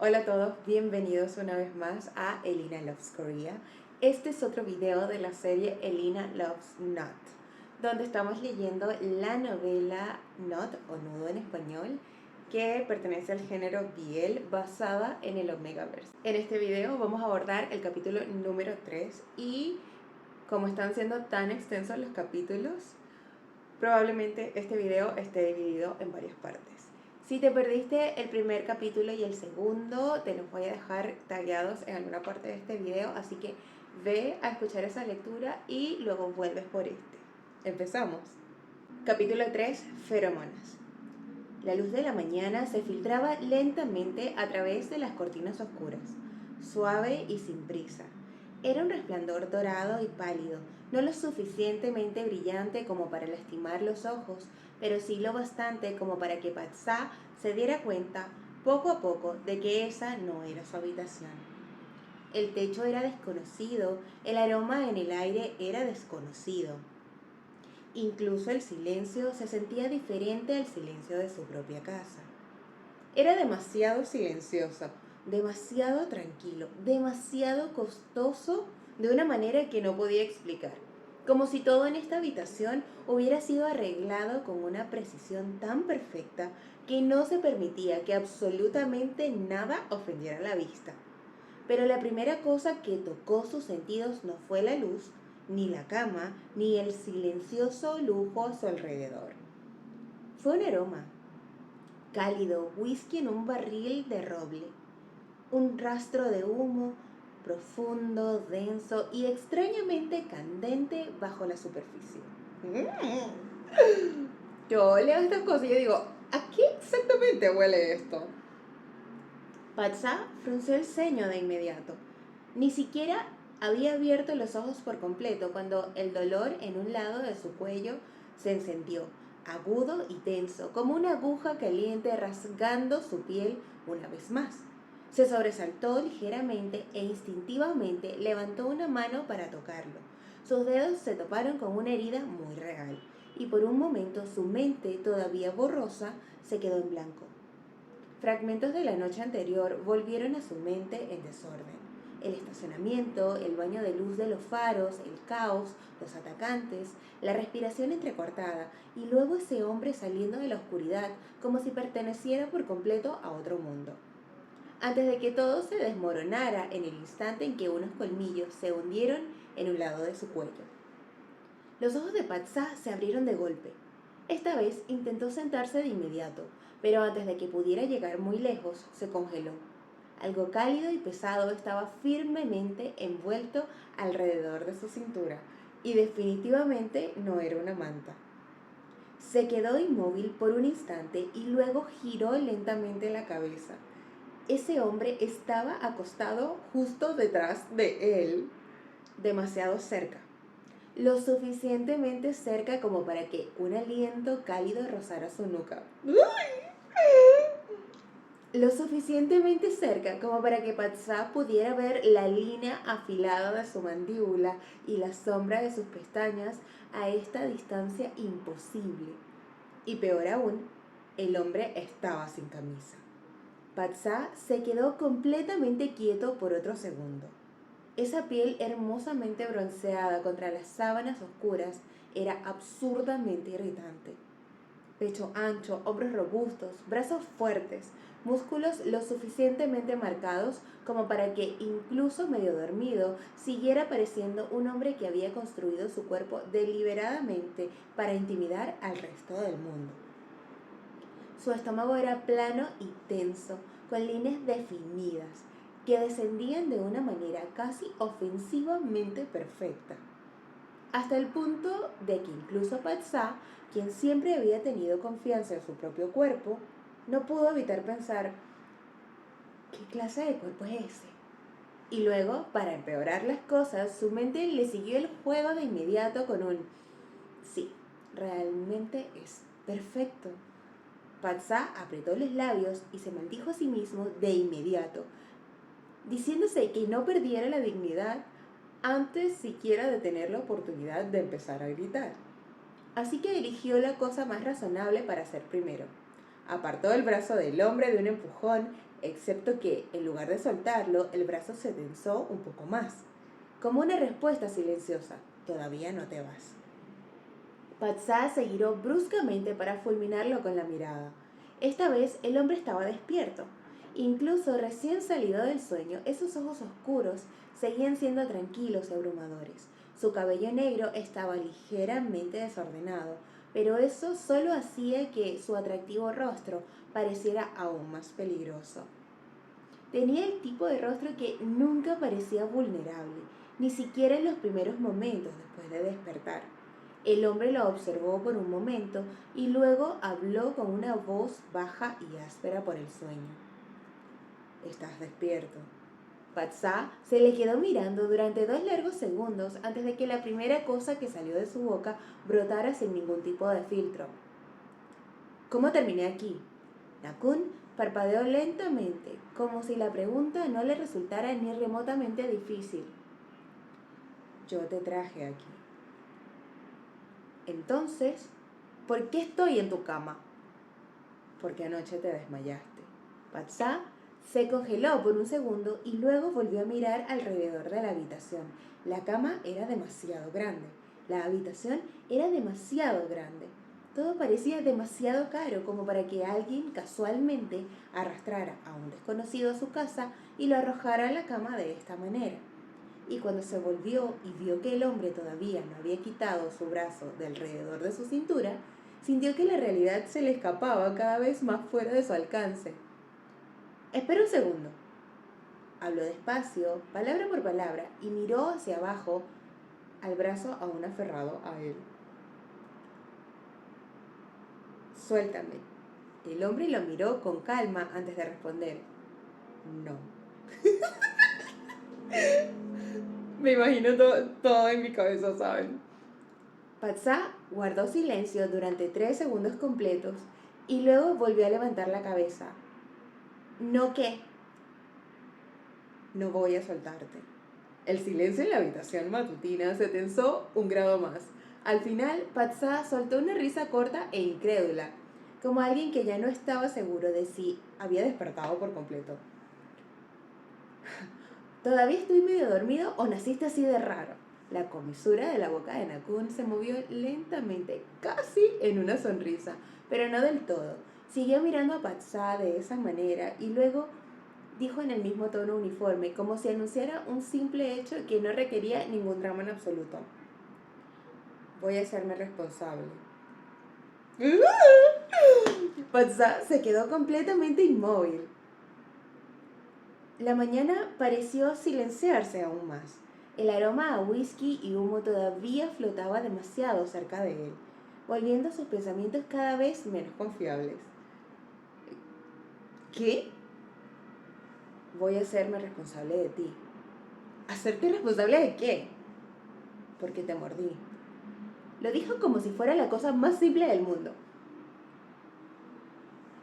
Hola a todos, bienvenidos una vez más a Elina Loves Korea. Este es otro video de la serie Elina Loves Not, donde estamos leyendo la novela Not o Nudo en español, que pertenece al género BL, basada en el Omegaverse. En este video vamos a abordar el capítulo número 3 y como están siendo tan extensos los capítulos, probablemente este video esté dividido en varias partes. Si te perdiste el primer capítulo y el segundo, te los voy a dejar tagueados en alguna parte de este video, así que ve a escuchar esa lectura y luego vuelves por este. Empezamos. Capítulo 3. Feromonas. La luz de la mañana se filtraba lentamente a través de las cortinas oscuras, suave y sin prisa. Era un resplandor dorado y pálido, no lo suficientemente brillante como para lastimar los ojos, pero sí lo bastante como para que Patsá se diera cuenta, poco a poco, de que esa no era su habitación. El techo era desconocido, el aroma en el aire era desconocido. Incluso el silencio se sentía diferente al silencio de su propia casa. Era demasiado silencioso, demasiado tranquilo, demasiado costoso de una manera que no podía explicar. Como si todo en esta habitación hubiera sido arreglado con una precisión tan perfecta que no se permitía que absolutamente nada ofendiera la vista. Pero la primera cosa que tocó sus sentidos no fue la luz, ni la cama, ni el silencioso lujo a su alrededor. Fue un aroma cálido, whisky en un barril de roble, un rastro de humo profundo, denso y extrañamente candente bajo la superficie. Yo leo estas cosas y yo digo, ¿a qué exactamente huele esto? Patsá frunció el ceño de inmediato. Ni siquiera había abierto los ojos por completo cuando el dolor en un lado de su cuello se encendió, agudo y tenso, como una aguja caliente rasgando su piel una vez más. Se sobresaltó ligeramente e instintivamente levantó una mano para tocarlo. Sus dedos se toparon con una herida muy real, y por un momento su mente, todavía borrosa, se quedó en blanco. Fragmentos de la noche anterior volvieron a su mente en desorden. El estacionamiento, el baño de luz de los faros, el caos, los atacantes, la respiración entrecortada y luego ese hombre saliendo de la oscuridad como si perteneciera por completo a otro mundo. Antes de que todo se desmoronara en el instante en que unos colmillos se hundieron en un lado de su cuello. Los ojos de Patsá se abrieron de golpe. Esta vez intentó sentarse de inmediato, pero antes de que pudiera llegar muy lejos, se congeló. Algo cálido y pesado estaba firmemente envuelto alrededor de su cintura, y definitivamente no era una manta. Se quedó inmóvil por un instante y luego giró lentamente la cabeza. Ese hombre estaba acostado justo detrás de él, demasiado cerca. Lo suficientemente cerca como para que un aliento cálido rozara su nuca. Lo suficientemente cerca como para que Patsá pudiera ver la línea afilada de su mandíbula y la sombra de sus pestañas a esta distancia imposible. Y peor aún, el hombre estaba sin camisa. Patsá se quedó completamente quieto por otro segundo. Esa piel hermosamente bronceada contra las sábanas oscuras era absurdamente irritante. Pecho ancho, hombros robustos, brazos fuertes, músculos lo suficientemente marcados como para que, incluso medio dormido, siguiera pareciendo un hombre que había construido su cuerpo deliberadamente para intimidar al resto del mundo. Su estómago era plano y tenso, con líneas definidas, que descendían de una manera casi ofensivamente perfecta, hasta el punto de que incluso Patsá, quien siempre había tenido confianza en su propio cuerpo, no pudo evitar pensar, ¿qué clase de cuerpo es ese? Y luego, para empeorar las cosas, su mente le siguió el juego de inmediato con un sí, realmente es perfecto. Patsá apretó los labios y se maldijo a sí mismo de inmediato, diciéndose que no perdiera la dignidad antes siquiera de tener la oportunidad de empezar a gritar. Así que eligió la cosa más razonable para hacer primero. Apartó el brazo del hombre de un empujón, excepto que, en lugar de soltarlo, el brazo se tensó un poco más. Como una respuesta silenciosa, todavía no te vas. Patsá se giró bruscamente para fulminarlo con la mirada. Esta vez el hombre estaba despierto. Incluso recién salido del sueño, esos ojos oscuros seguían siendo tranquilos y abrumadores. Su cabello negro estaba ligeramente desordenado, pero eso solo hacía que su atractivo rostro pareciera aún más peligroso. Tenía el tipo de rostro que nunca parecía vulnerable, ni siquiera en los primeros momentos después de despertar. El hombre lo observó por un momento y luego habló con una voz baja y áspera por el sueño. Estás despierto. Patsá se le quedó mirando durante 2 largos segundos antes de que la primera cosa que salió de su boca brotara sin ningún tipo de filtro. ¿Cómo terminé aquí? Nakun parpadeó lentamente, como si la pregunta no le resultara ni remotamente difícil. Yo te traje aquí. Entonces, ¿por qué estoy en tu cama? Porque anoche te desmayaste. Patsá se congeló por un segundo y luego volvió a mirar alrededor de la habitación. La cama era demasiado grande. La habitación era demasiado grande. Todo parecía demasiado caro como para que alguien casualmente arrastrara a un desconocido a su casa y lo arrojara a la cama de esta manera. Y cuando se volvió y vio que el hombre todavía no había quitado su brazo de alrededor de su cintura, sintió que la realidad se le escapaba cada vez más fuera de su alcance. Espera un segundo. Habló despacio, palabra por palabra, y miró hacia abajo al brazo aún aferrado a él. Suéltame. El hombre lo miró con calma antes de responder. No. Me imagino todo en mi cabeza, ¿saben? Patsá guardó silencio durante 3 segundos completos y luego volvió a levantar la cabeza. ¿No qué? No voy a soltarte. El silencio en la habitación matutina se tensó un grado más. Al final, Patsá soltó una risa corta e incrédula, como alguien que ya no estaba seguro de si había despertado por completo. ¿Todavía estoy medio dormido o naciste así de raro? La comisura de la boca de Nakun se movió lentamente, casi en una sonrisa, pero no del todo. Siguió mirando a Patsá de esa manera y luego dijo en el mismo tono uniforme, como si anunciara un simple hecho que no requería ningún drama en absoluto. Voy a hacerme responsable. Patsá se quedó completamente inmóvil. La mañana pareció silenciarse aún más. El aroma a whisky y humo todavía flotaba demasiado cerca de él, volviendo sus pensamientos cada vez menos confiables. ¿Qué? Voy a hacerme responsable de ti. ¿Hacerte responsable de qué? Porque te mordí. Lo dijo como si fuera la cosa más simple del mundo.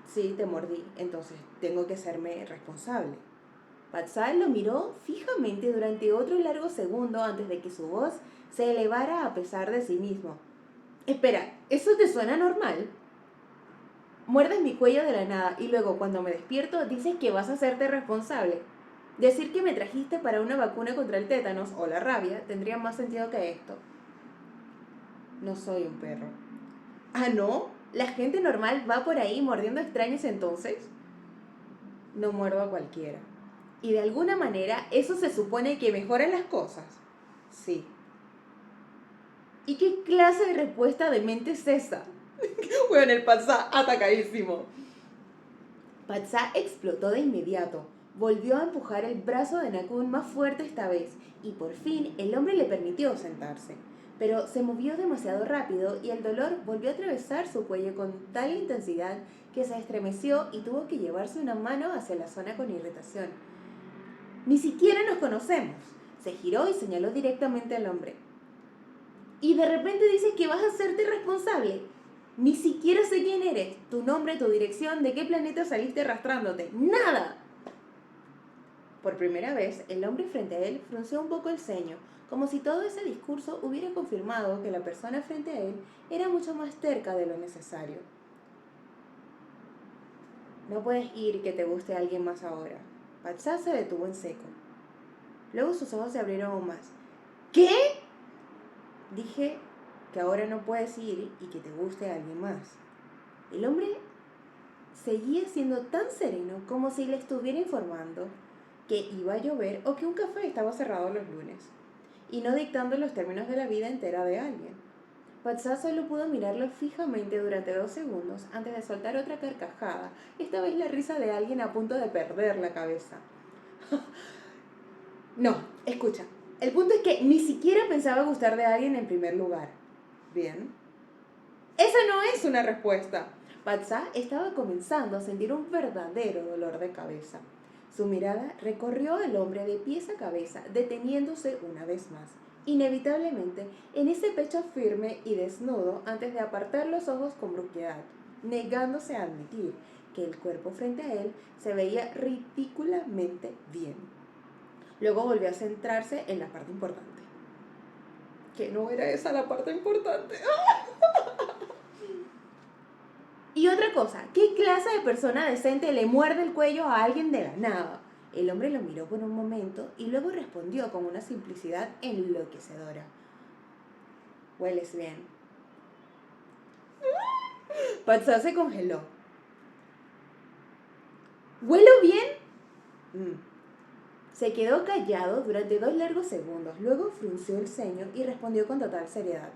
Sí, te mordí, entonces tengo que hacerme responsable. Patsá lo miró fijamente durante otro largo segundo antes de que su voz se elevara a pesar de sí mismo. Espera, ¿eso te suena normal? Muerdes mi cuello de la nada y luego cuando me despierto dices que vas a hacerte responsable. Decir que me trajiste para una vacuna contra el tétanos o la rabia tendría más sentido que esto. No soy un perro. ¿Ah, no? ¿La gente normal va por ahí mordiendo extraños entonces? No muerdo a cualquiera. Y de alguna manera eso se supone que mejora las cosas. Sí. ¿Y qué clase de respuesta de mente es esa? Bueno, el Patsá atacadísimo. Patsá explotó de inmediato. Volvió a empujar el brazo de Nakun más fuerte esta vez y por fin el hombre le permitió sentarse. Pero se movió demasiado rápido y el dolor volvió a atravesar su cuello con tal intensidad que se estremeció y tuvo que llevarse una mano hacia la zona con irritación. Ni siquiera nos conocemos. Se giró y señaló directamente al hombre. Y de repente dices que vas a hacerte responsable. Ni siquiera sé quién eres, tu nombre, tu dirección, de qué planeta saliste arrastrándote. ¡Nada! Por primera vez, el hombre frente a él frunció un poco el ceño, como si todo ese discurso hubiera confirmado que la persona frente a él era mucho más terca de lo necesario. No puedes ir y que te guste alguien más ahora. Patsá se detuvo en seco. Luego sus ojos se abrieron aún más. ¿Qué? Dije que ahora no puedes ir y que te guste alguien más. El hombre seguía siendo tan sereno como si le estuviera informando que iba a llover o que un café estaba cerrado los lunes, y no dictando los términos de la vida entera de alguien. Patsá solo pudo mirarlo fijamente durante 2 segundos antes de soltar otra carcajada, esta vez la risa de alguien a punto de perder la cabeza. No, escucha, el punto es que ni siquiera pensaba gustar de alguien en primer lugar. Bien. Esa no es una respuesta. Patsá estaba comenzando a sentir un verdadero dolor de cabeza. Su mirada recorrió al hombre de pies a cabeza, deteniéndose una vez más, inevitablemente, en ese pecho firme y desnudo antes de apartar los ojos con brusquedad, negándose a admitir que el cuerpo frente a él se veía ridículamente bien. Luego volvió a centrarse en la parte importante. Que no era esa la parte importante. Y otra cosa, ¿qué clase de persona decente le muerde el cuello a alguien de la nada? El hombre lo miró por un momento y luego respondió con una simplicidad enloquecedora. Hueles bien. Patsá se congeló. ¿Huelo bien? Se quedó callado durante 2 largos segundos, luego frunció el ceño y respondió con total seriedad.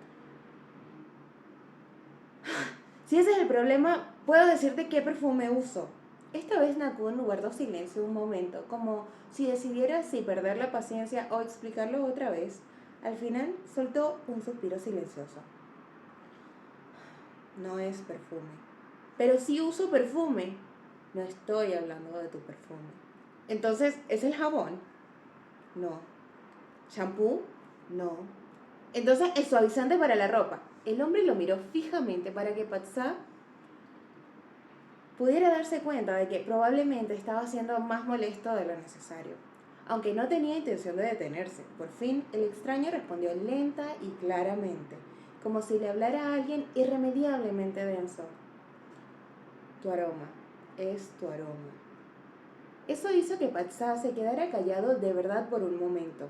Si ese es el problema, puedo decirte qué perfume uso. Esta vez Nakun guardó silencio un momento, como si decidiera si perder la paciencia o explicarlo otra vez. Al final soltó un suspiro silencioso. No es perfume. Pero sí uso perfume. No estoy hablando de tu perfume. Entonces, ¿es el jabón? No. ¿Shampoo? No. Entonces, ¿el suavizante para la ropa? El hombre lo miró fijamente para que Patsá pudiera darse cuenta de que probablemente estaba siendo más molesto de lo necesario. Aunque no tenía intención de detenerse, por fin el extraño respondió lenta y claramente, como si le hablara a alguien irremediablemente denso. Tu aroma, es tu aroma. Eso hizo que Patsá se quedara callado de verdad por un momento.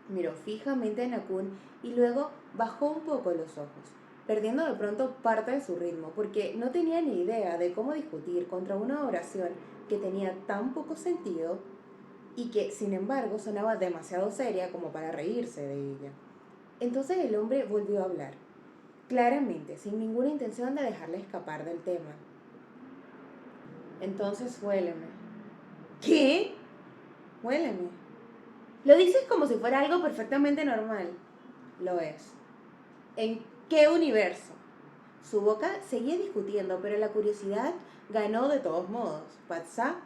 Miró fijamente a Nakun y luego bajó un poco los ojos, perdiendo de pronto parte de su ritmo, porque no tenía ni idea de cómo discutir contra una oración que tenía tan poco sentido y que, sin embargo, sonaba demasiado seria como para reírse de ella. Entonces el hombre volvió a hablar, claramente, sin ninguna intención de dejarle escapar del tema. Entonces huéleme. ¿Qué? Huéleme. Lo dices como si fuera algo perfectamente normal. Lo es. ¿En qué universo? Su boca seguía discutiendo, pero la curiosidad ganó de todos modos. Patsá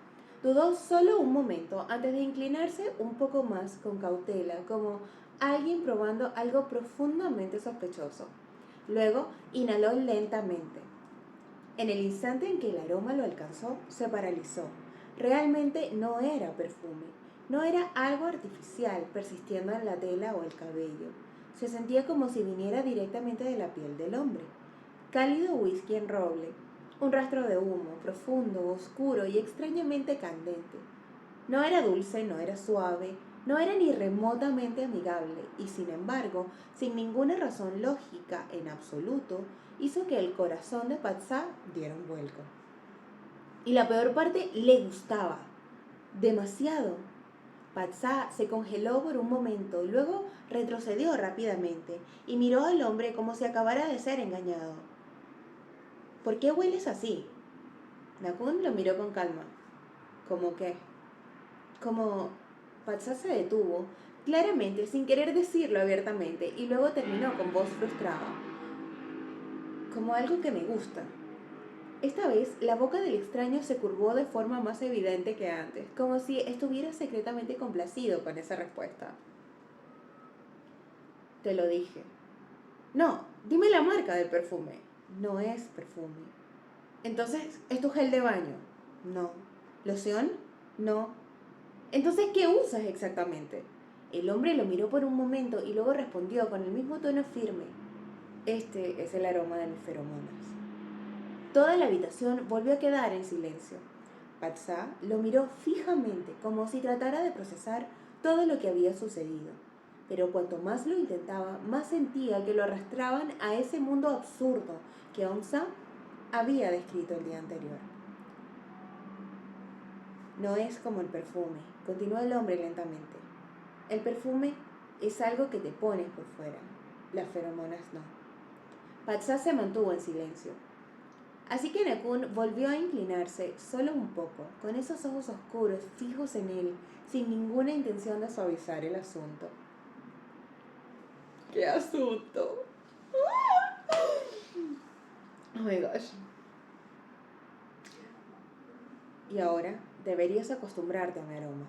dudó solo un momento antes de inclinarse un poco más con cautela, como alguien probando algo profundamente sospechoso. Luego inhaló lentamente. En el instante en que el aroma lo alcanzó, se paralizó. Realmente no era perfume, no era algo artificial persistiendo en la tela o el cabello. Se sentía como si viniera directamente de la piel del hombre. Cálido whisky en roble, un rastro de humo, profundo, oscuro y extrañamente candente. No era dulce, no era suave, no era ni remotamente amigable, y sin embargo, sin ninguna razón lógica en absoluto, hizo que el corazón de Patsá diera un vuelco. Y la peor parte, le gustaba. Demasiado. Patsá se congeló por un momento, luego retrocedió rápidamente y miró al hombre como si acabara de ser engañado. ¿Por qué hueles así? Nakun lo miró con calma. ¿Cómo qué? Como Patsá se detuvo, claramente sin querer decirlo abiertamente, y luego terminó con voz frustrada. Como algo que me gusta. Esta vez, la boca del extraño se curvó de forma más evidente que antes, como si estuviera secretamente complacido con esa respuesta. Te lo dije. No, dime la marca del perfume. No es perfume. Entonces, ¿es tu gel de baño? No. ¿Loción? No. Entonces, ¿qué usas exactamente? El hombre lo miró por un momento y luego respondió con el mismo tono firme. Este es el aroma de mis feromonas. Toda la habitación volvió a quedar en silencio. Patsá lo miró fijamente, como si tratara de procesar todo lo que había sucedido. Pero cuanto más lo intentaba, más sentía que lo arrastraban a ese mundo absurdo que Onsa había descrito el día anterior. No es como el perfume, continuó el hombre lentamente. El perfume es algo que te pones por fuera, las feromonas no. Patsá se mantuvo en silencio. Así que Nakun volvió a inclinarse solo un poco, con esos ojos oscuros fijos en él, sin ninguna intención de suavizar el asunto. ¡Qué asunto! Oh my gosh. Y ahora deberías acostumbrarte a mi aroma.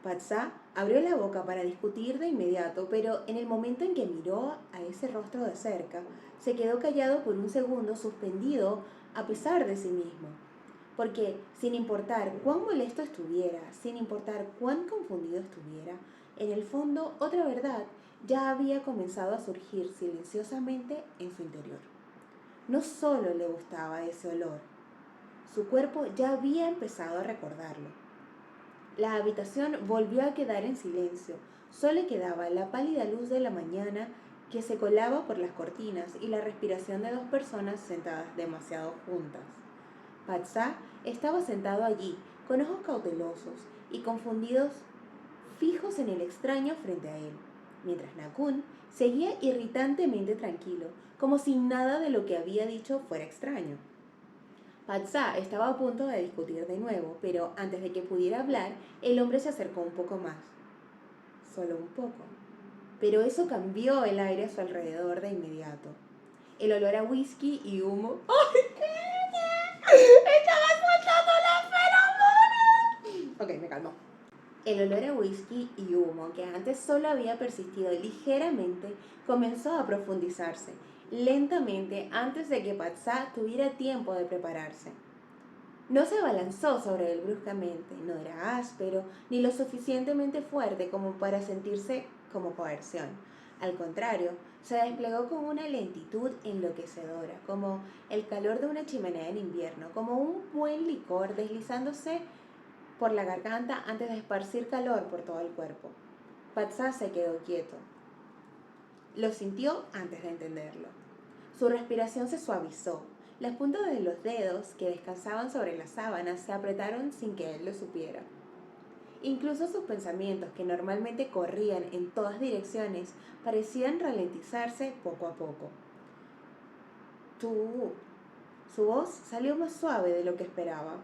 Patsá abrió la boca para discutir de inmediato, pero en el momento en que miró a ese rostro de cerca, se quedó callado por un segundo, suspendido a pesar de sí mismo. Porque sin importar cuán molesto estuviera, sin importar cuán confundido estuviera, en el fondo otra verdad ya había comenzado a surgir silenciosamente en su interior. No solo le gustaba ese olor, su cuerpo ya había empezado a recordarlo. La habitación volvió a quedar en silencio, solo quedaba la pálida luz de la mañana que se colaba por las cortinas y la respiración de dos personas sentadas demasiado juntas. Patsá estaba sentado allí, con ojos cautelosos y confundidos, fijos en el extraño frente a él, mientras Nakun seguía irritantemente tranquilo, como si nada de lo que había dicho fuera extraño. Patsá estaba a punto de discutir de nuevo, pero antes de que pudiera hablar, el hombre se acercó un poco más. Solo un poco. Pero eso cambió el aire a su alrededor de inmediato. El olor a whisky y humo. ¡Ay, qué! ¡Estaba soltando la feromona! Ok, me calmó. El olor a whisky y humo, que antes solo había persistido ligeramente, comenzó a profundizarse, lentamente antes de que Patsá tuviera tiempo de prepararse. No se abalanzó sobre él bruscamente, no era áspero ni lo suficientemente fuerte como para sentirse como coerción. Al contrario, se desplegó con una lentitud enloquecedora, como el calor de una chimenea en invierno, como un buen licor deslizándose por la garganta antes de esparcir calor por todo el cuerpo. Patsá se quedó quieto. Lo sintió antes de entenderlo. Su respiración se suavizó. Las puntas de los dedos que descansaban sobre las sábanas se apretaron sin que él lo supiera. Incluso sus pensamientos, que normalmente corrían en todas direcciones, parecían ralentizarse poco a poco. Tú. Su voz salió más suave de lo que esperaba.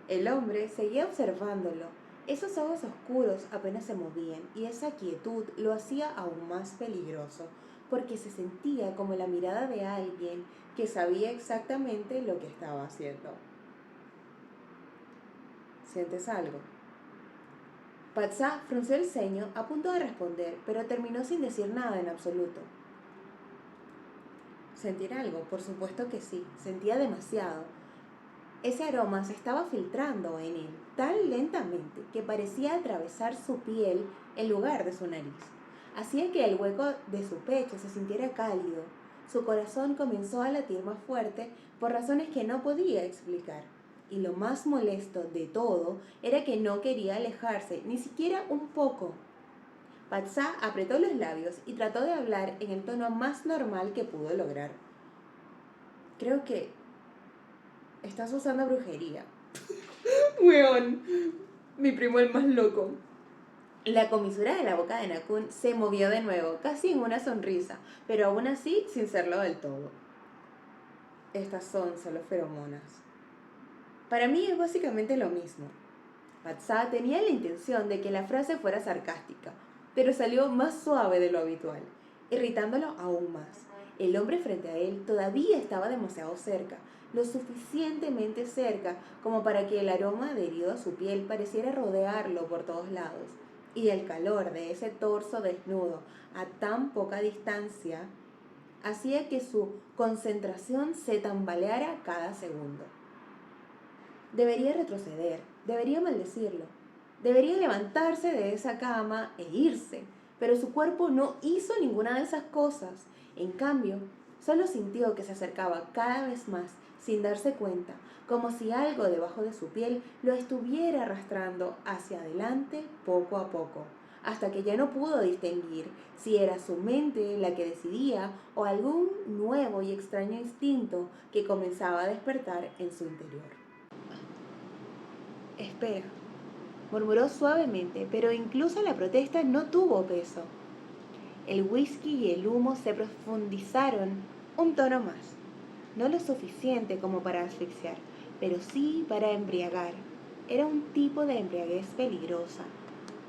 El hombre seguía observándolo. Esos ojos oscuros apenas se movían y esa quietud lo hacía aún más peligroso, porque se sentía como la mirada de alguien que sabía exactamente lo que estaba haciendo. ¿Sientes algo? Patsá frunció el ceño a punto de responder, pero terminó sin decir nada en absoluto. ¿Sentir algo? Por supuesto que sí, sentía demasiado. Ese aroma se estaba filtrando en él tan lentamente que parecía atravesar su piel en lugar de su nariz. Hacía que el hueco de su pecho se sintiera cálido. Su corazón comenzó a latir más fuerte por razones que no podía explicar. Y lo más molesto de todo era que no quería alejarse, ni siquiera un poco. Patsá apretó los labios y trató de hablar en el tono más normal que pudo lograr. Creo que estás usando brujería. Weón, mi primo el más loco. La comisura de la boca de Nakun se movió de nuevo, casi en una sonrisa, pero aún así sin serlo del todo. Estas son solo feromonas. Para mí es básicamente lo mismo. Patsá tenía la intención de que la frase fuera sarcástica, pero salió más suave de lo habitual, irritándolo aún más. El hombre frente a él todavía estaba demasiado cerca, lo suficientemente cerca como para que el aroma adherido a su piel pareciera rodearlo por todos lados, y el calor de ese torso desnudo a tan poca distancia hacía que su concentración se tambaleara cada segundo. Debería retroceder, debería maldecirlo, debería levantarse de esa cama e irse, pero su cuerpo no hizo ninguna de esas cosas. En cambio, solo sintió que se acercaba cada vez más, sin darse cuenta, como si algo debajo de su piel lo estuviera arrastrando hacia adelante poco a poco, hasta que ya no pudo distinguir si era su mente la que decidía o algún nuevo y extraño instinto que comenzaba a despertar en su interior. Espera, murmuró suavemente, pero incluso la protesta no tuvo peso. El whisky y el humo se profundizaron un tono más, no lo suficiente como para asfixiar, pero sí para embriagar. Era un tipo de embriaguez peligrosa,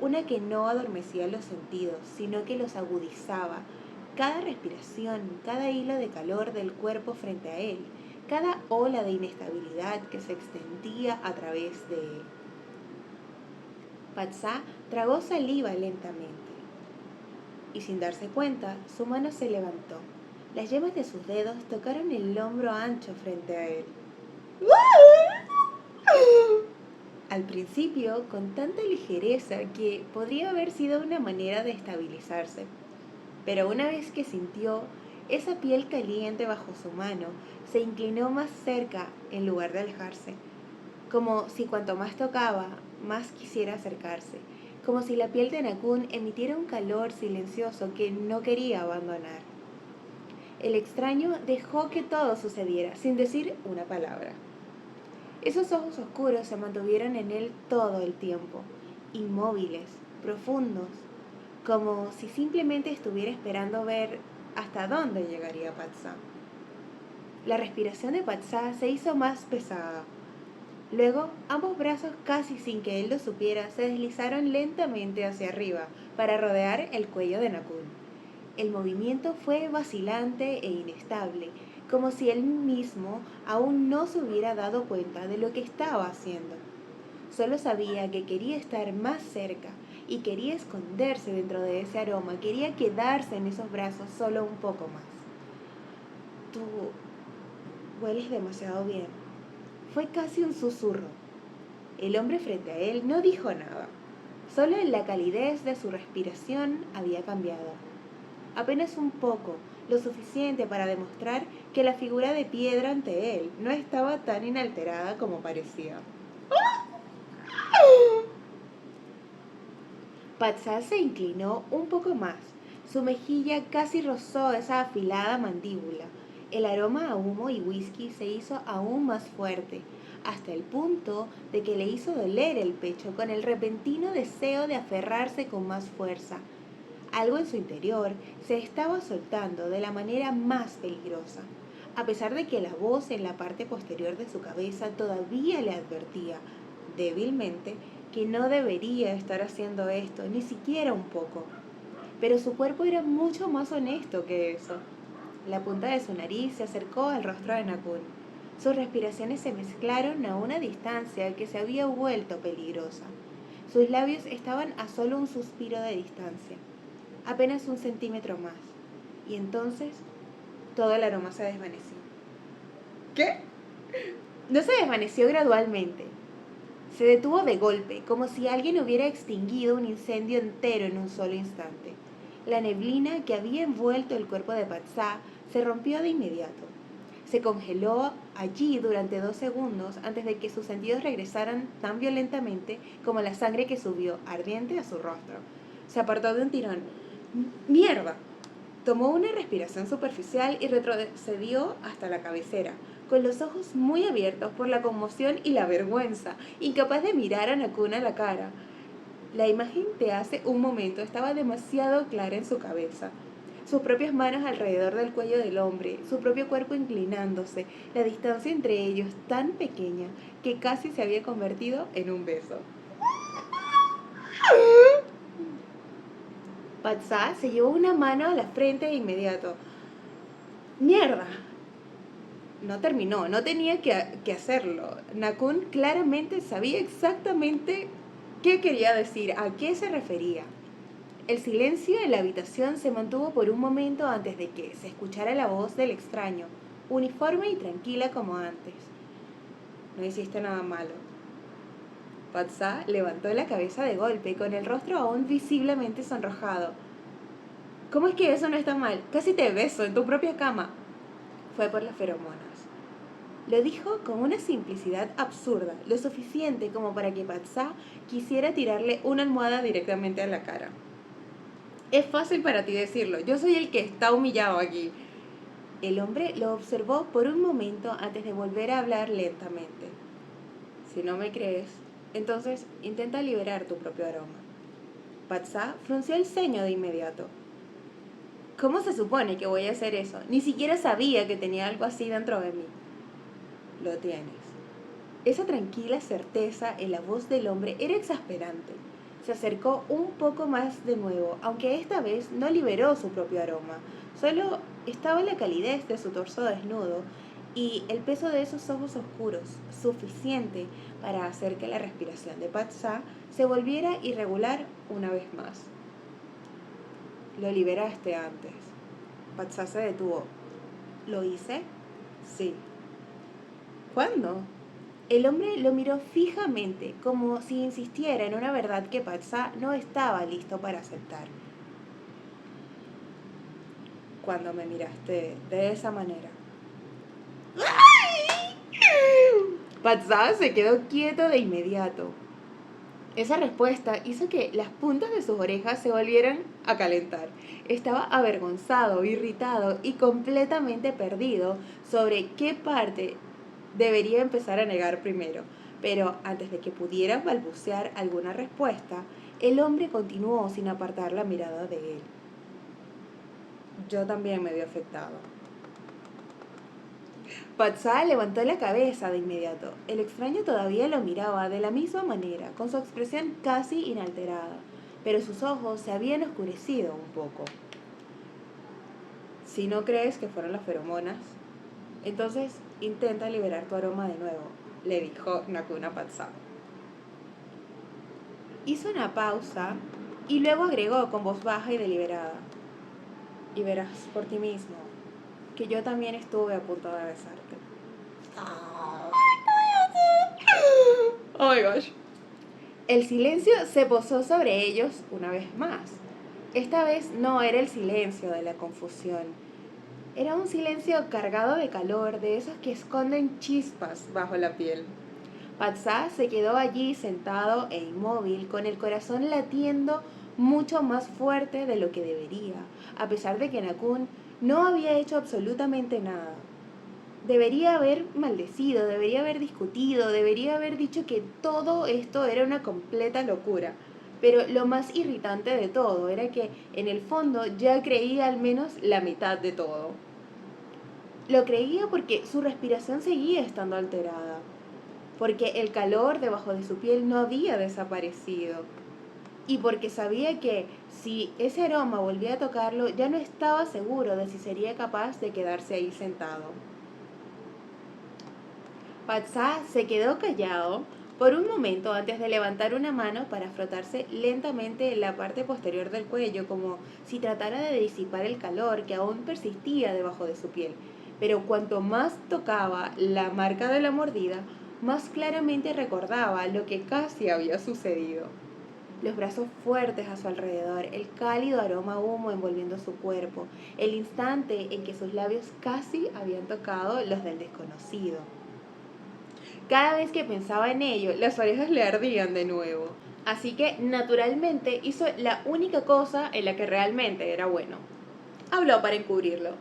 una que no adormecía los sentidos, sino que los agudizaba. Cada respiración, cada hilo de calor del cuerpo frente a él, cada ola de inestabilidad que se extendía a través de él. Patsá tragó saliva lentamente y sin darse cuenta, su mano se levantó. Las yemas de sus dedos tocaron el hombro ancho frente a él. Al principio, con tanta ligereza que podría haber sido una manera de estabilizarse. Pero una vez que sintió esa piel caliente bajo su mano, se inclinó más cerca en lugar de alejarse, como si cuanto más tocaba, más quisiera acercarse, como si la piel de Nakun emitiera un calor silencioso que no quería abandonar. El extraño dejó que todo sucediera, sin decir una palabra. Esos ojos oscuros se mantuvieron en él todo el tiempo, inmóviles, profundos, como si simplemente estuviera esperando ver hasta dónde llegaría Patsá. La respiración de Patsá se hizo más pesada. Luego, ambos brazos, casi sin que él lo supiera, se deslizaron lentamente hacia arriba para rodear el cuello de Nakun. El movimiento fue vacilante e inestable, como si él mismo aún no se hubiera dado cuenta de lo que estaba haciendo. Solo sabía que quería estar más cerca y quería esconderse dentro de ese aroma, quería quedarse en esos brazos solo un poco más. Tú hueles demasiado bien. Fue casi un susurro. El hombre frente a él no dijo nada. Solo la calidez de su respiración había cambiado. Apenas un poco, lo suficiente para demostrar que la figura de piedra ante él no estaba tan inalterada como parecía. Patsá se inclinó un poco más. Su mejilla casi rozó esa afilada mandíbula. El aroma a humo y whisky se hizo aún más fuerte, hasta el punto de que le hizo doler el pecho con el repentino deseo de aferrarse con más fuerza. Algo en su interior se estaba soltando de la manera más peligrosa, a pesar de que la voz en la parte posterior de su cabeza todavía le advertía, débilmente, que no debería estar haciendo esto, ni siquiera un poco. Pero su cuerpo era mucho más honesto que eso. La punta de su nariz se acercó al rostro de Nakun. Sus respiraciones se mezclaron a una distancia que se había vuelto peligrosa. Sus labios estaban a solo un suspiro de distancia, apenas 1 centímetro más. Y entonces todo el aroma se desvaneció. ¿Qué? No se desvaneció gradualmente. Se detuvo de golpe, como si alguien hubiera extinguido un incendio entero en un solo instante. La neblina que había envuelto el cuerpo de Patsá se rompió de inmediato. Se congeló allí durante 2 segundos antes de que sus sentidos regresaran tan violentamente como la sangre que subió, ardiente, a su rostro. Se apartó de un tirón. ¡Mierda! Tomó una respiración superficial y retrocedió hasta la cabecera, con los ojos muy abiertos por la conmoción y la vergüenza, incapaz de mirar a Nakun a la cara. La imagen de hace un momento estaba demasiado clara en su cabeza. Sus propias manos alrededor del cuello del hombre, su propio cuerpo inclinándose, la distancia entre ellos tan pequeña que casi se había convertido en un beso. Patsá se llevó una mano a la frente de inmediato. ¡Mierda! No terminó, no tenía que hacerlo. Nakun claramente sabía exactamente qué quería decir, a qué se refería. El silencio en la habitación se mantuvo por un momento antes de que se escuchara la voz del extraño, uniforme y tranquila como antes. No hiciste nada malo. Patsá levantó la cabeza de golpe, con el rostro aún visiblemente sonrojado. ¿Cómo es que eso no está mal? Casi te beso en tu propia cama. Fue por las feromonas. Lo dijo con una simplicidad absurda, lo suficiente como para que Patsá quisiera tirarle una almohada directamente a la cara. Es fácil para ti decirlo, yo soy el que está humillado aquí. El hombre lo observó por un momento antes de volver a hablar lentamente. Si no me crees, entonces intenta liberar tu propio aroma. Patsá frunció el ceño de inmediato. ¿Cómo se supone que voy a hacer eso? Ni siquiera sabía que tenía algo así dentro de mí. Lo tienes. Esa tranquila certeza en la voz del hombre era exasperante. Se acercó un poco más de nuevo, aunque esta vez no liberó su propio aroma. Solo estaba la calidez de su torso desnudo y el peso de esos ojos oscuros, suficiente para hacer que la respiración de Patsá se volviera irregular una vez más. Lo liberaste antes. Patsá se detuvo. ¿Lo hice? Sí. ¿Cuándo? El hombre lo miró fijamente, como si insistiera en una verdad que Patsá no estaba listo para aceptar. Cuando me miraste de esa manera. Patsá se quedó quieto de inmediato. Esa respuesta hizo que las puntas de sus orejas se volvieran a calentar. Estaba avergonzado, irritado y completamente perdido sobre qué parte debería empezar a negar primero. Pero antes de que pudiera balbucear alguna respuesta, el hombre continuó sin apartar la mirada de él. Yo también me vi afectado. Patsá levantó la cabeza de inmediato. El extraño todavía lo miraba de la misma manera, con su expresión casi inalterada, pero sus ojos se habían oscurecido un poco. Si no crees que fueron las feromonas, entonces intenta liberar tu aroma de nuevo, le dijo Nakuna Patsá. Hizo una pausa y luego agregó con voz baja y deliberada. Y verás por ti mismo que yo también estuve a punto de besarte. Oh my gosh. El silencio se posó sobre ellos una vez más. Esta vez no era el silencio de la confusión. Era un silencio cargado de calor, de esos que esconden chispas bajo la piel. Patsá se quedó allí sentado e inmóvil, con el corazón latiendo mucho más fuerte de lo que debería, a pesar de que Nakun no había hecho absolutamente nada. Debería haber maldecido, debería haber discutido, debería haber dicho que todo esto era una completa locura. Pero lo más irritante de todo era que en el fondo ya creía al menos la mitad de todo. Lo creía porque su respiración seguía estando alterada, porque el calor debajo de su piel no había desaparecido, y porque sabía que si ese aroma volvía a tocarlo, ya no estaba seguro de si sería capaz de quedarse ahí sentado. Patsá se quedó callado por un momento antes de levantar una mano para frotarse lentamente la parte posterior del cuello, como si tratara de disipar el calor que aún persistía debajo de su piel. Pero cuanto más tocaba la marca de la mordida, más claramente recordaba lo que casi había sucedido. Los brazos fuertes a su alrededor, el cálido aroma a humo envolviendo su cuerpo, el instante en que sus labios casi habían tocado los del desconocido. Cada vez que pensaba en ello, las orejas le ardían de nuevo. Así que, naturalmente, hizo la única cosa en la que realmente era bueno. Habló para encubrirlo.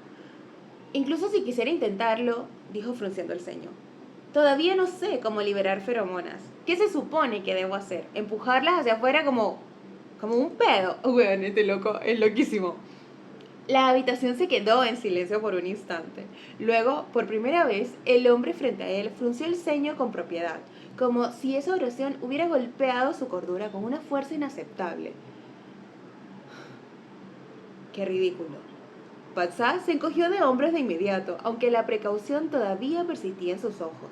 Incluso si quisiera intentarlo, dijo frunciendo el ceño. Todavía no sé cómo liberar feromonas. ¿Qué se supone que debo hacer? ¿Empujarlas hacia afuera como un pedo? Weón, este loco es loquísimo. La habitación se quedó en silencio por un instante. Luego, por primera vez, el hombre frente a él frunció el ceño con propiedad, como si esa oración hubiera golpeado su cordura con una fuerza inaceptable. ¡Qué ridículo! Patsá se encogió de hombros de inmediato, aunque la precaución todavía persistía en sus ojos.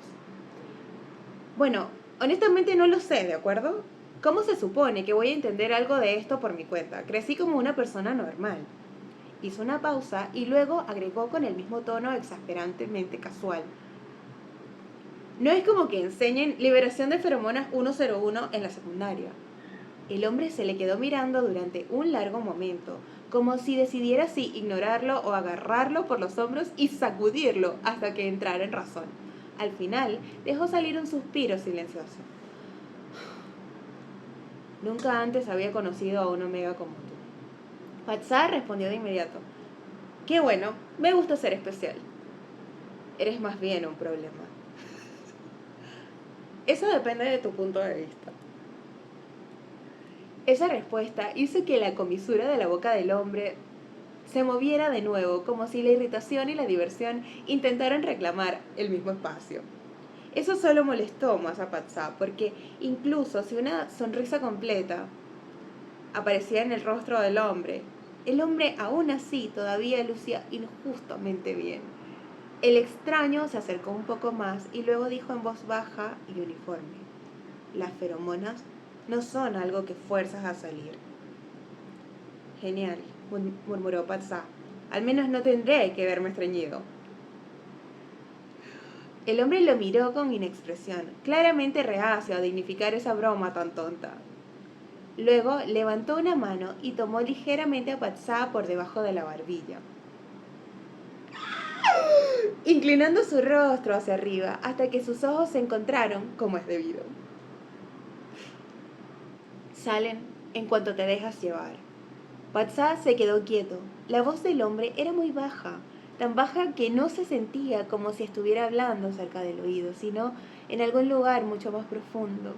Bueno, honestamente no lo sé, ¿de acuerdo? ¿Cómo se supone que voy a entender algo de esto por mi cuenta? Crecí como una persona normal. Hizo una pausa y luego agregó con el mismo tono exasperantemente casual. No es como que enseñen liberación de feromonas 101 en la secundaria. El hombre se le quedó mirando durante un largo momento, como si decidiera si ignorarlo o agarrarlo por los hombros y sacudirlo hasta que entrara en razón. Al final, dejó salir un suspiro silencioso. Nunca antes había conocido a un omega como tú. Patsá respondió de inmediato. Qué bueno, me gusta ser especial. Eres más bien un problema. Eso depende de tu punto de vista. Esa respuesta hizo que la comisura de la boca del hombre se moviera de nuevo, como si la irritación y la diversión intentaran reclamar el mismo espacio. Eso solo molestó más a Patsá, porque incluso si una sonrisa completa aparecía en el rostro del hombre, el hombre aún así todavía lucía injustamente bien. El extraño se acercó un poco más y luego dijo en voz baja y uniforme: las feromonas no son algo que fuerzas a salir. Genial, murmuró Patsá. Al menos no tendré que verme estreñido. El hombre lo miró con inexpresión, claramente reacio a dignificar esa broma tan tonta. Luego levantó una mano y tomó ligeramente a Patsá por debajo de la barbilla, inclinando su rostro hacia arriba hasta que sus ojos se encontraron como es debido. Salen en cuanto te dejas llevar. Patsá se quedó quieto. La voz del hombre era muy baja, tan baja que no se sentía como si estuviera hablando cerca del oído, sino en algún lugar mucho más profundo.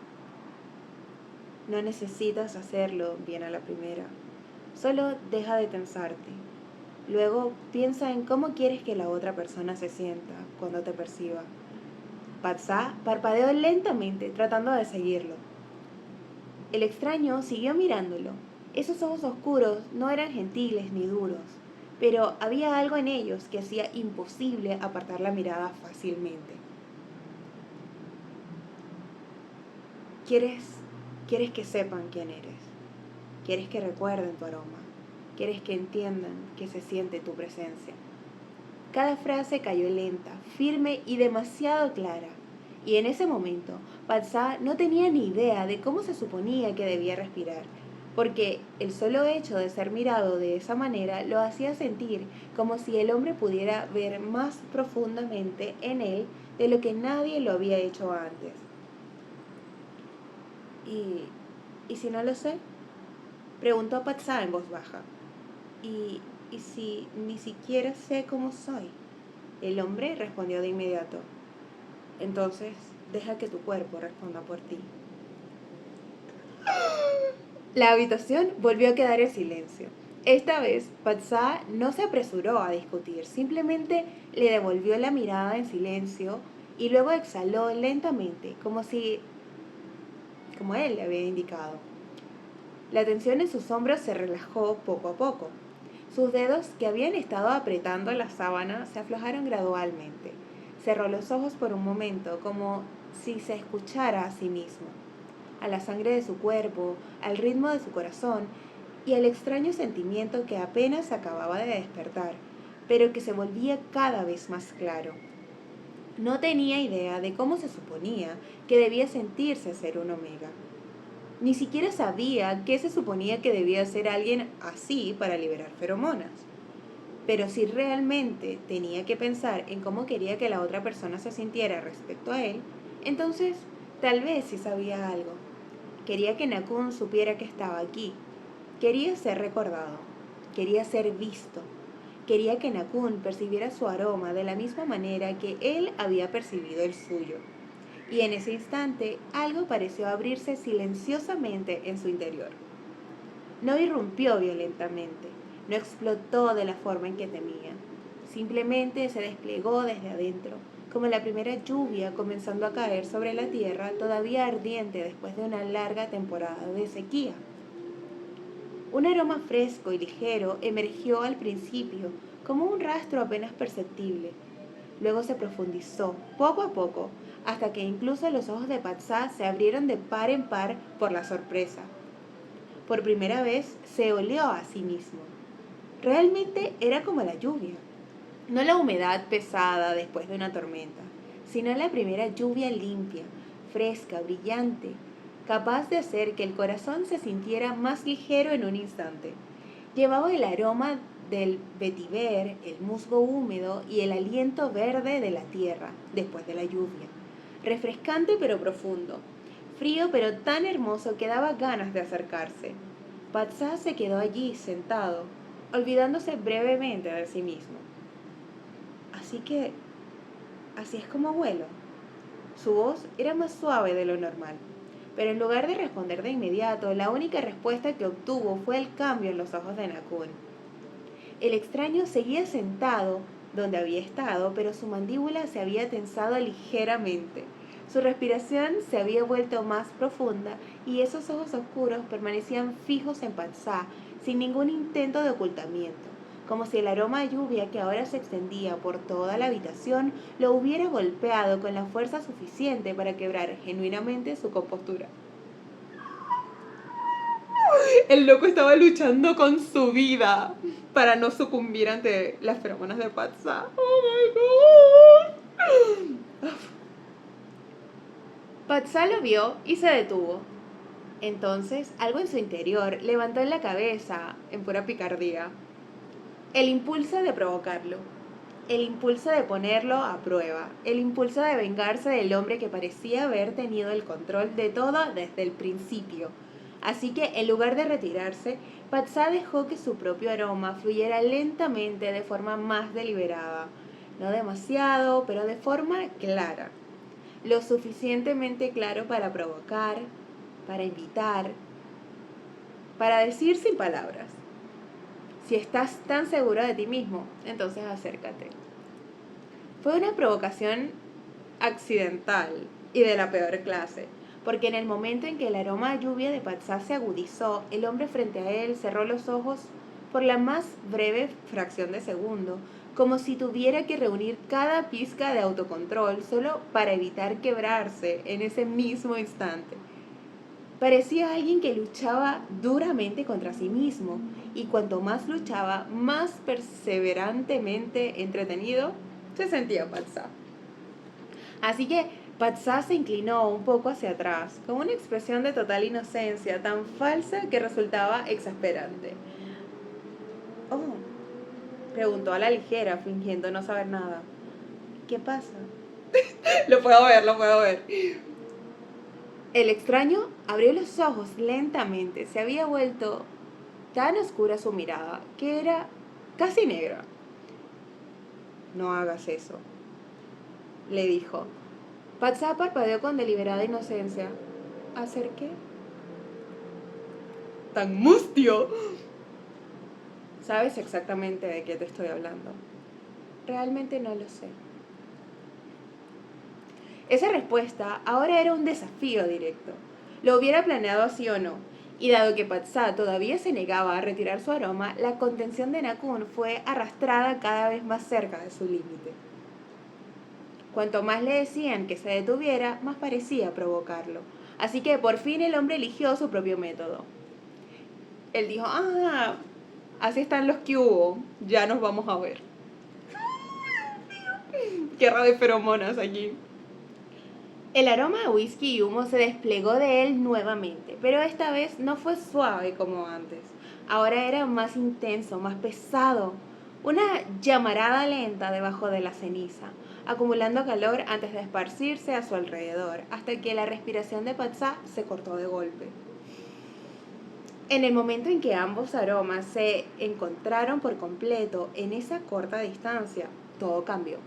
No necesitas hacerlo bien a la primera. Solo deja de tensarte. Luego piensa en cómo quieres que la otra persona se sienta cuando te perciba. Patsá parpadeó lentamente, tratando de seguirlo. El extraño siguió mirándolo. Esos ojos oscuros no eran gentiles ni duros, pero había algo en ellos que hacía imposible apartar la mirada fácilmente. Quieres que sepan quién eres. Quieres que recuerden tu aroma. Quieres que entiendan que se siente tu presencia. Cada frase cayó lenta, firme y demasiado clara. Y en ese momento, Patsá no tenía ni idea de cómo se suponía que debía respirar, porque el solo hecho de ser mirado de esa manera lo hacía sentir como si el hombre pudiera ver más profundamente en él de lo que nadie lo había hecho antes. ¿Y si no lo sé? Preguntó Patsá en voz baja. ¿Y si ni siquiera sé cómo soy? El hombre respondió de inmediato. Entonces, deja que tu cuerpo responda por ti. La habitación volvió a quedar en silencio. Esta vez, Patsá no se apresuró a discutir, simplemente le devolvió la mirada en silencio y luego exhaló lentamente, como él le había indicado. La tensión en sus hombros se relajó poco a poco. Sus dedos, que habían estado apretando la sábana, se aflojaron gradualmente. Cerró los ojos por un momento, como si se escuchara a sí mismo, a la sangre de su cuerpo, al ritmo de su corazón y al extraño sentimiento que apenas acababa de despertar, pero que se volvía cada vez más claro. No tenía idea de cómo se suponía que debía sentirse ser un omega. Ni siquiera sabía qué se suponía que debía ser alguien así para liberar feromonas. Pero si realmente tenía que pensar en cómo quería que la otra persona se sintiera respecto a él, entonces tal vez sí sabía algo. Quería que Nakun supiera que estaba aquí. Quería ser recordado. Quería ser visto. Quería que Nakun percibiera su aroma de la misma manera que él había percibido el suyo. Y en ese instante algo pareció abrirse silenciosamente en su interior. No irrumpió violentamente, no explotó de la forma en que temía. Simplemente se desplegó desde adentro, como la primera lluvia comenzando a caer sobre la tierra todavía ardiente después de una larga temporada de sequía. Un aroma fresco y ligero emergió al principio, como un rastro apenas perceptible. Luego se profundizó, poco a poco, hasta que incluso los ojos de Patsá se abrieron de par en par por la sorpresa. Por primera vez se olió a sí mismo. Realmente era como la lluvia. No la humedad pesada después de una tormenta, sino la primera lluvia limpia, fresca, brillante, capaz de hacer que el corazón se sintiera más ligero en un instante. Llevaba el aroma del vetiver, el musgo húmedo y el aliento verde de la tierra después de la lluvia. Refrescante pero profundo, frío pero tan hermoso que daba ganas de acercarse. Patsá se quedó allí sentado, olvidándose brevemente de sí mismo. Así es como vuelo. Su voz era más suave de lo normal, pero en lugar de responder de inmediato, la única respuesta que obtuvo fue el cambio en los ojos de Nakun. El extraño seguía sentado donde había estado, pero su mandíbula se había tensado ligeramente. Su respiración se había vuelto más profunda y esos ojos oscuros permanecían fijos en Patsá, sin ningún intento de ocultamiento, como si el aroma de lluvia que ahora se extendía por toda la habitación lo hubiera golpeado con la fuerza suficiente para quebrar genuinamente su compostura. El loco estaba luchando con su vida para no sucumbir ante las feromonas de Patsá. ¡Oh, my God! Patsá lo vio y se detuvo. Entonces, algo en su interior levantó la cabeza en pura picardía. El impulso de provocarlo. El impulso de ponerlo a prueba. El impulso de vengarse del hombre que parecía haber tenido el control de todo desde el principio. Así que, en lugar de retirarse, Patsá dejó que su propio aroma fluyera lentamente de forma más deliberada. No demasiado, pero de forma clara. Lo suficientemente claro para provocar, para invitar, para decir sin palabras. Si estás tan seguro de ti mismo, entonces acércate. Fue una provocación accidental y de la peor clase, porque en el momento en que el aroma a lluvia de Patsá se agudizó, el hombre frente a él cerró los ojos por la más breve fracción de segundo, como si tuviera que reunir cada pizca de autocontrol solo para evitar quebrarse en ese mismo instante. Parecía alguien que luchaba duramente contra sí mismo, y cuanto más luchaba, más perseverantemente entretenido se sentía Patsá. Así que Patsá se inclinó un poco hacia atrás, con una expresión de total inocencia, tan falsa que resultaba exasperante. «Oh», preguntó a la ligera, fingiendo no saber nada. «¿Qué pasa?» Lo puedo ver. El extraño abrió los ojos lentamente. Se había vuelto tan oscura su mirada que era casi negra. «No hagas eso», le dijo. Patsá parpadeó con deliberada inocencia. ¿Hacer qué? ¡Tan mustio! ¿Sabes exactamente de qué te estoy hablando? Realmente no lo sé. Esa respuesta ahora era un desafío directo. Lo hubiera planeado así o no, y dado que Patsá todavía se negaba a retirar su aroma, la contención de Nakun fue arrastrada cada vez más cerca de su límite. Cuanto más le decían que se detuviera, más parecía provocarlo. Así que por fin el hombre eligió su propio método. Él dijo, así están los que hubo, ya nos vamos a ver. Guerra de feromonas aquí. El aroma de whisky y humo se desplegó de él nuevamente, pero esta vez no fue suave como antes. Ahora era más intenso, más pesado. Una llamarada lenta debajo de la ceniza, acumulando calor antes de esparcirse a su alrededor, hasta que la respiración de Patsá se cortó de golpe. En el momento en que ambos aromas se encontraron por completo en esa corta distancia, todo cambió.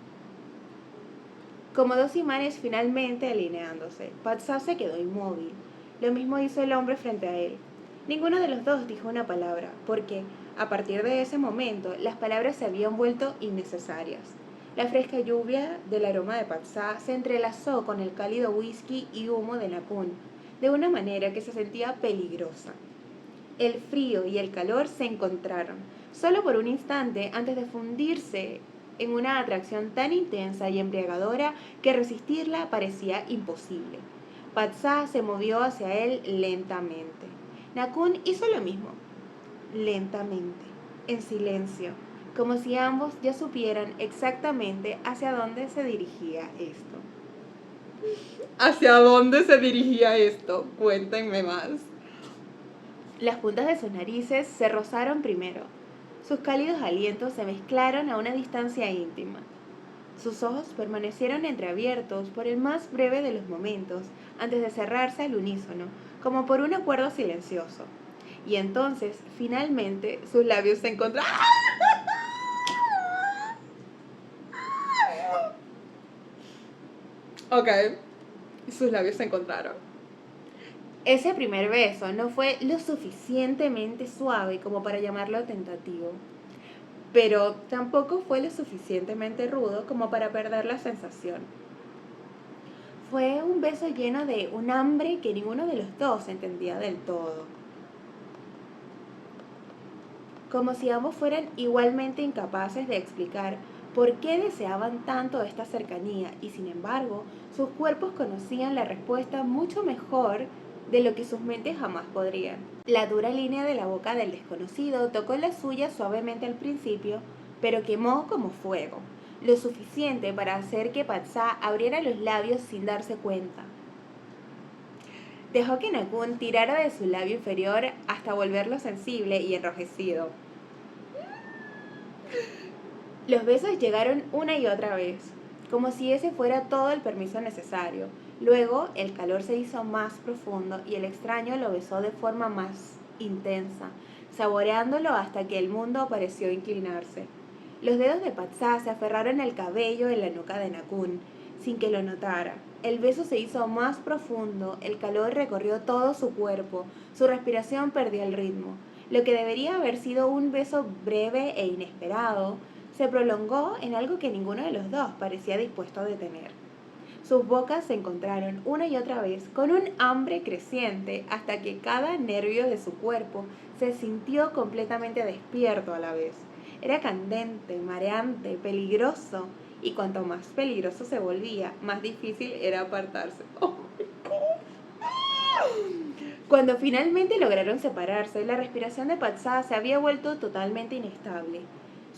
Como dos imanes finalmente alineándose, Patsá se quedó inmóvil. Lo mismo hizo el hombre frente a él. Ninguno de los dos dijo una palabra, porque, a partir de ese momento, las palabras se habían vuelto innecesarias. La fresca lluvia del aroma de Patsá se entrelazó con el cálido whisky y humo de Nakun, de una manera que se sentía peligrosa. El frío y el calor se encontraron, solo por un instante antes de fundirse en una atracción tan intensa y embriagadora que resistirla parecía imposible. Patsá se movió hacia él lentamente. Nakun hizo lo mismo, lentamente, en silencio, como si ambos ya supieran exactamente hacia dónde se dirigía esto. ¿Hacia dónde se dirigía esto? Cuéntenme más. Las puntas de sus narices se rozaron primero. Sus cálidos alientos se mezclaron a una distancia íntima. Sus ojos permanecieron entreabiertos por el más breve de los momentos, antes de cerrarse al unísono, como por un acuerdo silencioso. Y entonces, finalmente, sus labios se encontraron. Ok, sus labios se encontraron. Ese primer beso no fue lo suficientemente suave como para llamarlo tentativo, pero tampoco fue lo suficientemente rudo como para perder la sensación. Fue un beso lleno de un hambre que ninguno de los dos entendía del todo. Como si ambos fueran igualmente incapaces de explicar por qué deseaban tanto esta cercanía y sin embargo sus cuerpos conocían la respuesta mucho mejor de lo que sus mentes jamás podrían. La dura línea de la boca del desconocido tocó la suya suavemente al principio, pero quemó como fuego, lo suficiente para hacer que Patsá abriera los labios sin darse cuenta. Dejó que Nakun tirara de su labio inferior hasta volverlo sensible y enrojecido. Los besos llegaron una y otra vez, como si ese fuera todo el permiso necesario. Luego el calor se hizo más profundo y el extraño lo besó de forma más intensa, saboreándolo hasta que el mundo pareció inclinarse. Los dedos de Patsá se aferraron al cabello en la nuca de Nakun, sin que lo notara. El beso se hizo más profundo, el calor recorrió todo su cuerpo, su respiración perdió el ritmo. Lo que debería haber sido un beso breve e inesperado, se prolongó en algo que ninguno de los dos parecía dispuesto a detener. Sus bocas se encontraron una y otra vez con un hambre creciente hasta que cada nervio de su cuerpo se sintió completamente despierto a la vez. Era candente, mareante, peligroso, y cuanto más peligroso se volvía, más difícil era apartarse. ¡Oh, my God! Cuando finalmente lograron separarse, la respiración de Patsá se había vuelto totalmente inestable.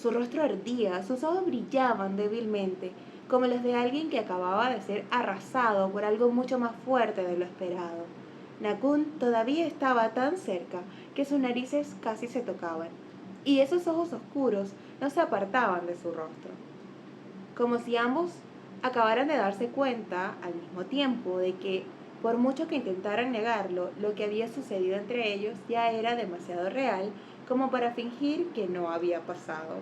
Su rostro ardía, sus ojos brillaban débilmente, como los de alguien que acababa de ser arrasado por algo mucho más fuerte de lo esperado. Nakun todavía estaba tan cerca que sus narices casi se tocaban, y esos ojos oscuros no se apartaban de su rostro. Como si ambos acabaran de darse cuenta al mismo tiempo de que, por mucho que intentaran negarlo, lo que había sucedido entre ellos ya era demasiado real como para fingir que no había pasado.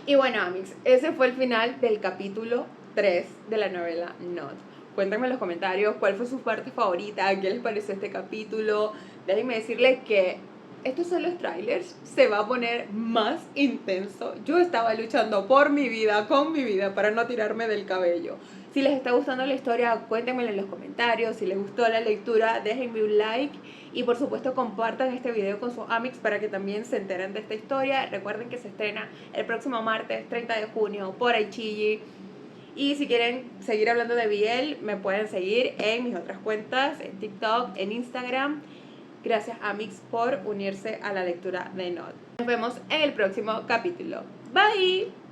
Y bueno, amigos, ese fue el final del capítulo 3 de la novela Not. Cuéntenme en los comentarios cuál fue su parte favorita, qué les pareció este capítulo. Déjenme decirles que estos son los trailers, se va a poner más intenso. Yo estaba luchando por mi vida, con mi vida, para no tirarme del cabello. Si les está gustando la historia, cuéntenmelo en los comentarios. Si les gustó la lectura, déjenme un like. Y por supuesto compartan este video con sus amics para que también se enteren de esta historia. Recuerden que se estrena el próximo martes 30 de junio por iChiji. Y si quieren seguir hablando de BL, me pueden seguir en mis otras cuentas, en TikTok, en Instagram. Gracias, Amix, por unirse a la lectura de Not. Nos vemos en el próximo capítulo. Bye.